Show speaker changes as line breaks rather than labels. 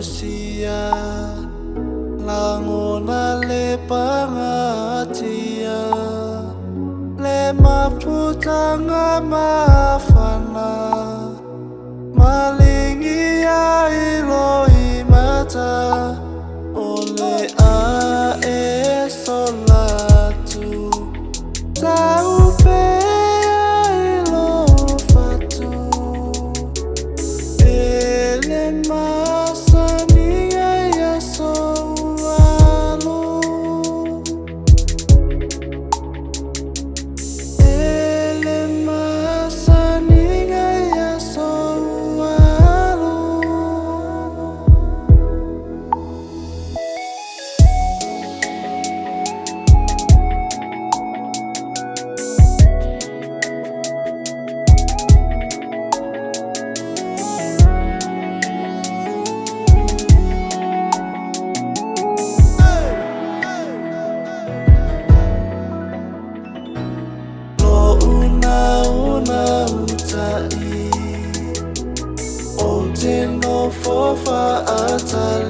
manusia langona le pangatia le mafutanga mafana malingi ya Eloi mata ole a e solatu tau pe ilo fatu ele masani ya soalu ele masani ya soalu una utai o te no fofa atai